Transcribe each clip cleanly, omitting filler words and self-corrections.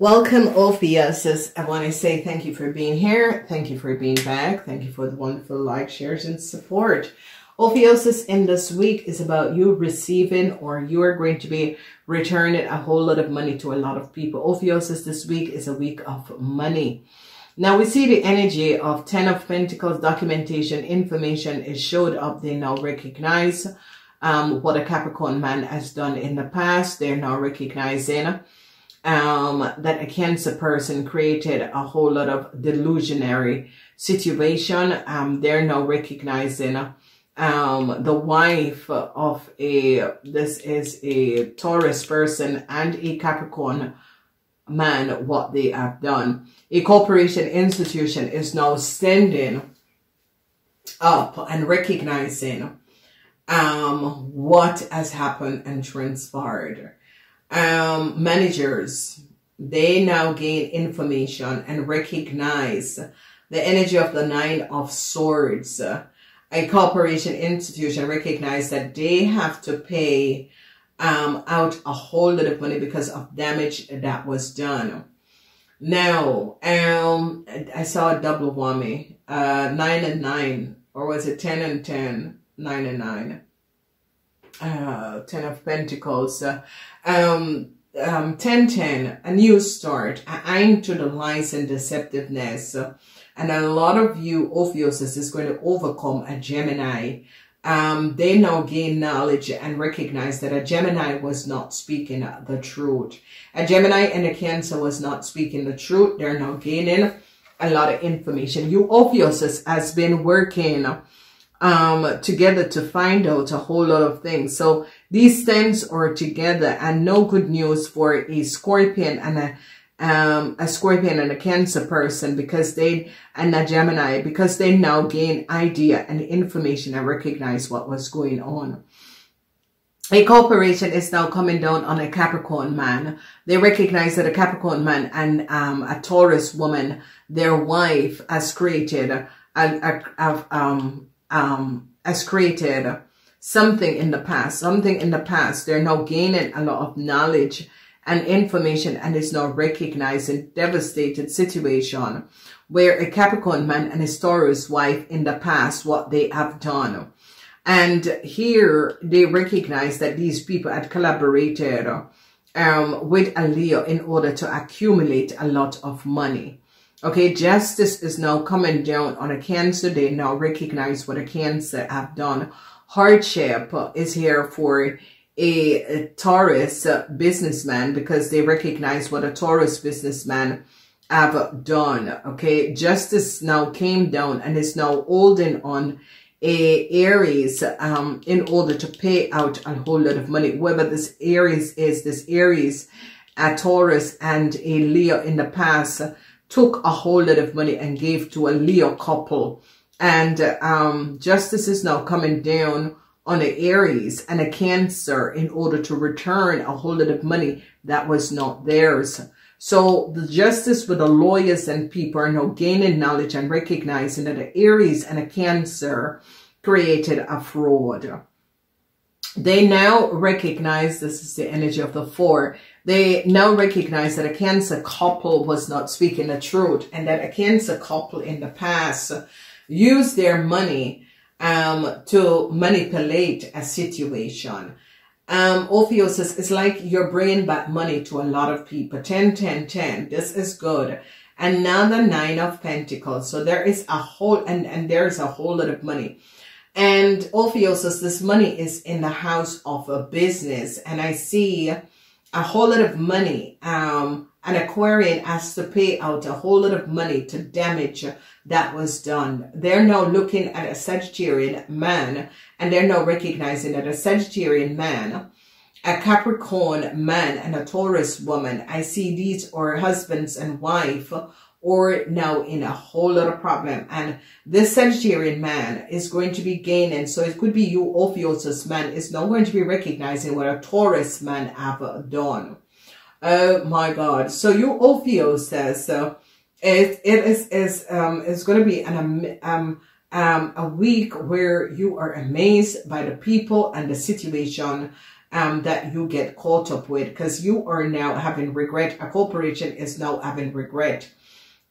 Welcome, OPHIUCHUS. I want to say thank you for being here. Thank you for being back. Thank you for the wonderful likes, shares, and support. OPHIUCHUS in this week is about you receiving, or you are going to be returning a whole lot of money to a lot of people. OPHIUCHUS this week is a week of money. Now we see the energy of 10 of Pentacles, documentation, information is showed up. They now recognize what a Capricorn man has done in the past. They're now recognizing that a Cancer person created a whole lot of delusionary situation. They're now recognizing the wife of this is a Taurus person and a Capricorn man, what they have done. A corporation institution is now standing up and recognizing what has happened and transpired. Managers, they now gain information and recognize the energy of the Nine of Swords. A corporation institution recognize that they have to pay out a whole lot of money because of damage that was done. Now, I saw a double whammy, 9 and 9, or was it 10 and 10? 9 and 9. 10 of Pentacles, 10, a new start, an end to the lies and deceptiveness. And a lot of you, OPHIUCHUS, is going to overcome a Gemini. They now gain knowledge and recognize that a Gemini was not speaking the truth. A Gemini and a Cancer was not speaking the truth. They're now gaining a lot of information. You, OPHIUCHUS, has been working together to find out a whole lot of things. So these things are together, and no good news for a Scorpion and a Scorpion and a Cancer person, because they, and a Gemini, because they now gain idea and information and recognize what was going on. A corporation is now coming down on a Capricorn man. They recognize that a Capricorn man and a Taurus woman, their wife, has created has created something in the past. They're now gaining a lot of knowledge and information, and is now recognizing devastated situation where a Capricorn man and his Taurus wife in the past, what they have done. And here they recognize that these people had collaborated with a Leo in order to accumulate a lot of money. Okay, justice is now coming down on a Cancer. They now recognize what a Cancer have done. Hardship is here for a Taurus businessman, because they recognize what a Taurus businessman have done. Okay, justice now came down and is now holding on a Aries in order to pay out a whole lot of money. Whoever this Aries is, this Aries, a Taurus and a Leo in the past, took a whole lot of money and gave to a Leo couple. And justice is now coming down on an Aries and a Cancer in order to return a whole lot of money that was not theirs. So the justice with the lawyers and people are now gaining knowledge and recognizing that an Aries and a Cancer created a fraud. They now recognize, this is the energy of the 4, they now recognize that a Cancer couple was not speaking the truth, and that a Cancer couple in the past used their money to manipulate a situation. OPHIUCHUS, is like you're bringing back money to a lot of people. 10, 10, 10. This is good. Another 9 of Pentacles. So there is a whole, and there's a whole lot of money. And OPHIUCHUS, this money is in the house of a business, and I see a whole lot of money. An Aquarian has to pay out a whole lot of money to damage that was done. They're now looking at a Sagittarian man, and they're now recognizing that a Sagittarian man, a Capricorn man, and a Taurus woman, I see these are husbands and wife, or now in a whole lot of problem. And this Sagittarian man is going to be gaining. So it could be you, OPHIUCHUS man, is now going to be recognizing what a Taurus man have done. Oh my God. So you, OPHIUCHUS, it's going to be a week where you are amazed by the people and the situation that you get caught up with, because you are now having regret. A corporation is now having regret.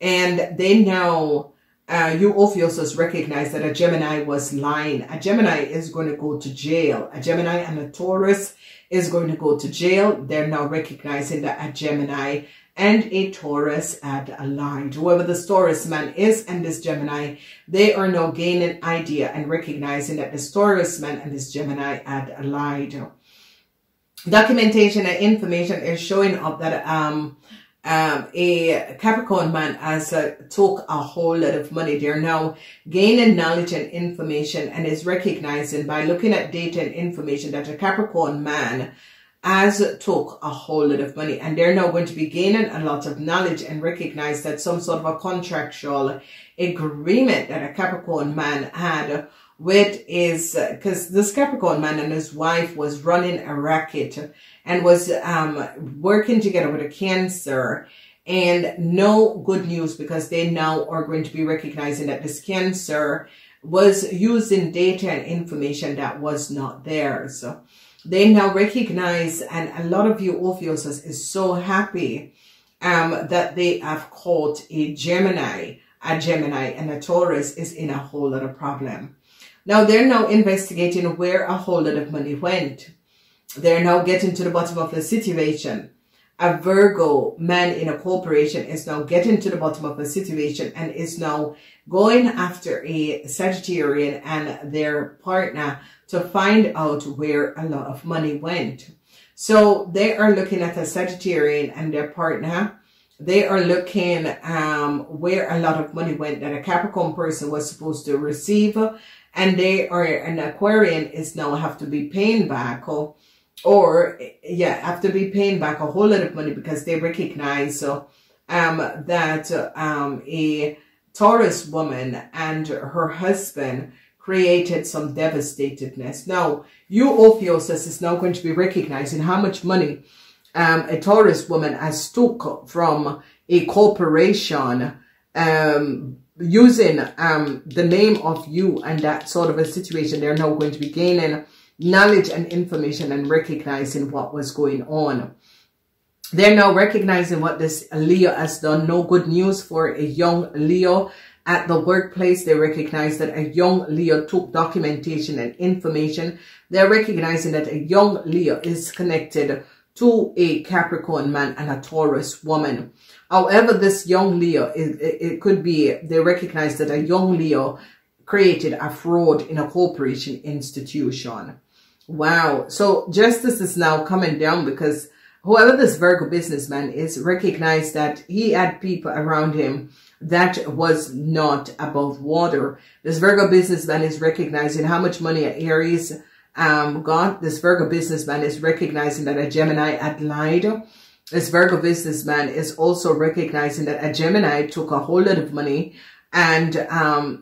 And they now, you Ophiuchus recognize that a Gemini was lying. A Gemini is going to go to jail. A Gemini and a Taurus is going to go to jail. They're now recognizing that a Gemini and a Taurus had lied. Whoever this Taurus man is and this Gemini, they are now gaining idea and recognizing that this Taurus man and this Gemini had lied. Documentation and information is showing up that a Capricorn man has took a whole lot of money. They're now gaining knowledge and information and is recognizing by looking at data and information that a Capricorn man has took a whole lot of money, and they're now going to be gaining a lot of knowledge and recognize that some sort of a contractual agreement that a Capricorn man had with is, because this Capricorn man and his wife was running a racket and was working together with a Cancer, and no good news, because they now are going to be recognizing that this Cancer was using data and information that was not theirs. So they now recognize, and a lot of you Ophiuchus is so happy that they have caught a Gemini and a Taurus is in a whole lot of problem. Now they're now investigating where a whole lot of money went. They're now getting to the bottom of the situation. A Virgo man in a corporation is now getting to the bottom of the situation and is now going after a Sagittarian and their partner to find out where a lot of money went. So they are looking at a Sagittarian and their partner. They are looking where a lot of money went that a Capricorn person was supposed to receive, and they are an Aquarian is now have to be paying back have to be paying back a whole lot of money, because they recognize that a Taurus woman and her husband created some devastatedness. Now, you Ophiuchus is now going to be recognizing how much money a Taurus woman has took from a corporation using the name of you and that sort of a situation. They're now going to be gaining knowledge and information and recognizing what was going on. They're now recognizing what this Leo has done. No good news for a young Leo at the workplace. They recognize that a young Leo took documentation and information. They're recognizing that a young Leo is connected to a Capricorn man and a Taurus woman. However, this young Leo, it could be, they recognize that a young Leo created a fraud in a corporation institution. Wow. So justice is now coming down, because whoever this Virgo businessman is recognized that he had people around him that was not above water. This Virgo businessman is recognizing how much money an Aries got. This Virgo businessman is recognizing that a Gemini had lied. This Virgo businessman is also recognizing that a Gemini took a whole lot of money, and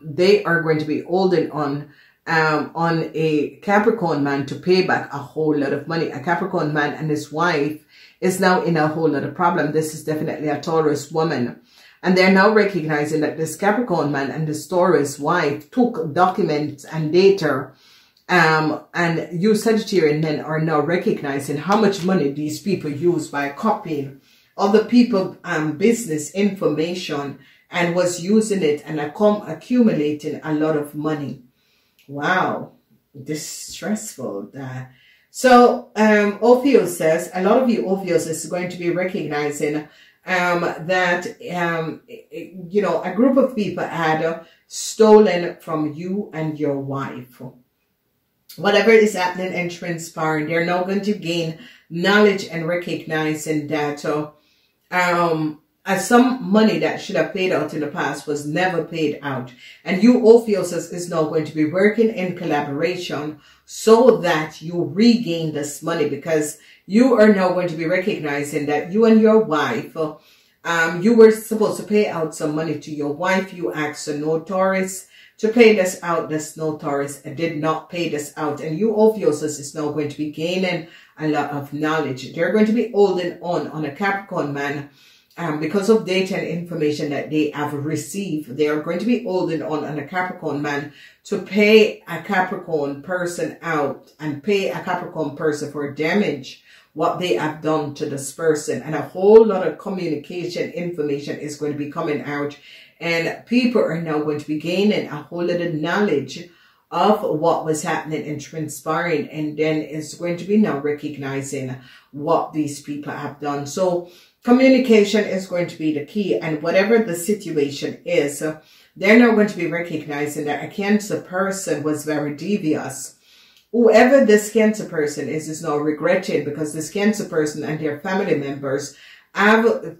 they are going to be holding on a Capricorn man to pay back a whole lot of money. A Capricorn man and his wife is now in a whole lot of problem. This is definitely a Taurus woman. And they're now recognizing that this Capricorn man and this Taurus wife took documents and data. And you Sagittarian men are now recognizing how much money these people use by copying other people's business information and was using it and accumulating a lot of money. Wow, this is stressful. So Ophiuchus says, a lot of you Ophiuchus is going to be recognizing that, you know, a group of people had stolen from you and your wife. Whatever is happening and transpiring, they're now going to gain knowledge and recognizing that some money that should have paid out in the past was never paid out. And you Ophiuchus is now going to be working in collaboration so that you regain this money, because you are now going to be recognizing that you and your wife, you were supposed to pay out some money to your wife. You asked a notaris to pay this out. This notaris did not pay this out. And you Ophiuchus is now going to be gaining a lot of knowledge. They're going to be holding on a Capricorn man because of data and information that they have received, they are going to be holding on a Capricorn man to pay a Capricorn person out and pay a Capricorn person for damage what they have done to this person. And a whole lot of communication information is going to be coming out, and people are now going to be gaining a whole lot of knowledge of what was happening and transpiring, and then it's going to be now recognizing what these people have done. So communication is going to be the key, and whatever the situation is, they're now going to be recognizing that a Cancer person was very devious. Whoever this Cancer person is now regretting, because this Cancer person and their family members have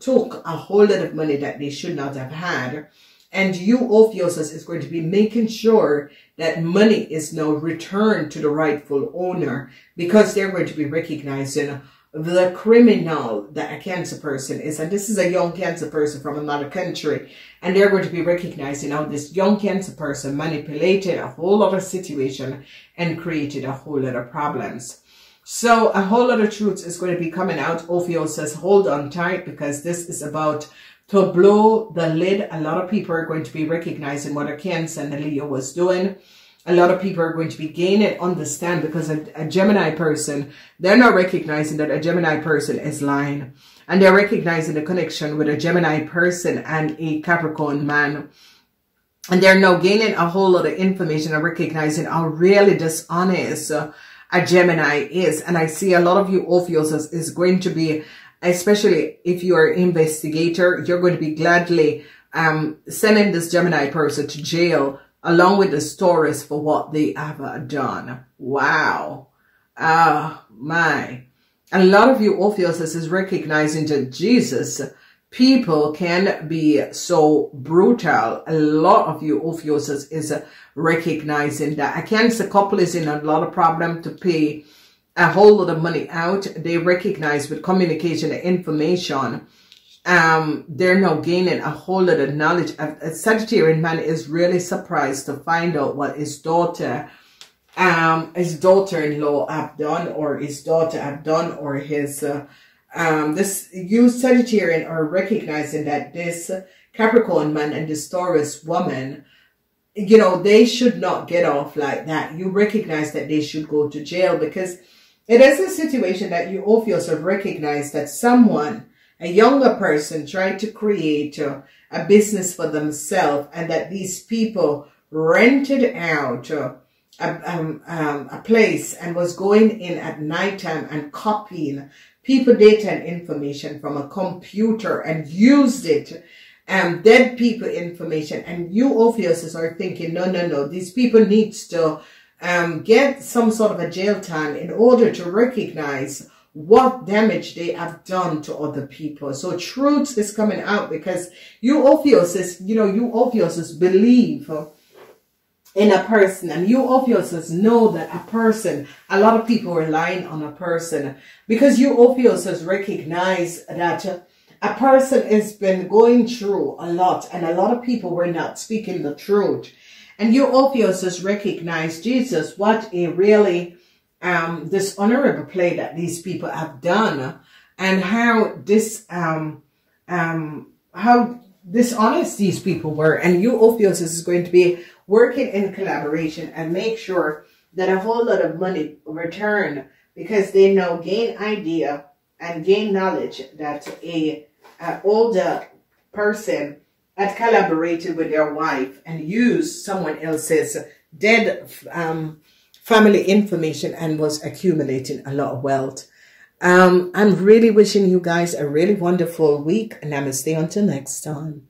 took a whole lot of money that they should not have had. And you, Ophiuchus, is going to be making sure that money is now returned to the rightful owner, because they're going to be recognizing the criminal that a Cancer person is. And this is a young Cancer person from another country. And they're going to be recognizing how this young Cancer person manipulated a whole lot of situation and created a whole lot of problems. So a whole lot of truth is going to be coming out. Ophiuchus says, hold on tight, because this is about to blow the lid. A lot of people are going to be recognizing what a Cancer and a Leo was doing. A lot of people are going to be gaining understand, because a Gemini person, they're not recognizing that a Gemini person is lying. And they're recognizing the connection with a Gemini person and a Capricorn man. And they're now gaining a whole lot of information and recognizing how really dishonest a Gemini is. And I see a lot of you Ophiuchus is going to be, especially if you are an investigator, you're going to be gladly sending this Gemini person to jail, along with the stories for what they have done. Wow. My. A lot of you Ophiuchus is recognizing that Jesus, people can be so brutal. A lot of you Ophiuchus is recognizing that a Cancer couple is in a lot of problem to pay a whole lot of money out. They recognize with communication and information, they're now gaining a whole lot of knowledge. A Sagittarian man is really surprised to find out what his daughter-in-law have done, or his daughter have done, or his you Sagittarian are recognizing that this Capricorn man and this Taurus woman, you know, they should not get off like that. You recognize that they should go to jail, because it is a situation that you Ophiuchus have recognized that someone, a younger person, tried to create a business for themselves, and that these people rented out a place and was going in at nighttime and copying people data and information from a computer and used it, dead people information. And you Ophiuchus are thinking, no, these people needs to get some sort of a jail time in order to recognize what damage they have done to other people. So truth is coming out, because you Ophiuchus, you Ophiuchus believe in a person, and you Ophiuchus know that a person, a lot of people are relying on a person, because you Ophiuchus recognize that a person has been going through a lot, and a lot of people were not speaking the truth. And you Ophiuchus recognize, Jesus, what a really dishonorable play that these people have done, and how how dishonest these people were. And you Ophiuchus is going to be working in collaboration and make sure that a whole lot of money return, because they now gain idea and gain knowledge that a older person had collaborated with their wife and used someone else's dead family information and was accumulating a lot of wealth. I'm really wishing you guys a really wonderful week, and Namaste until next time.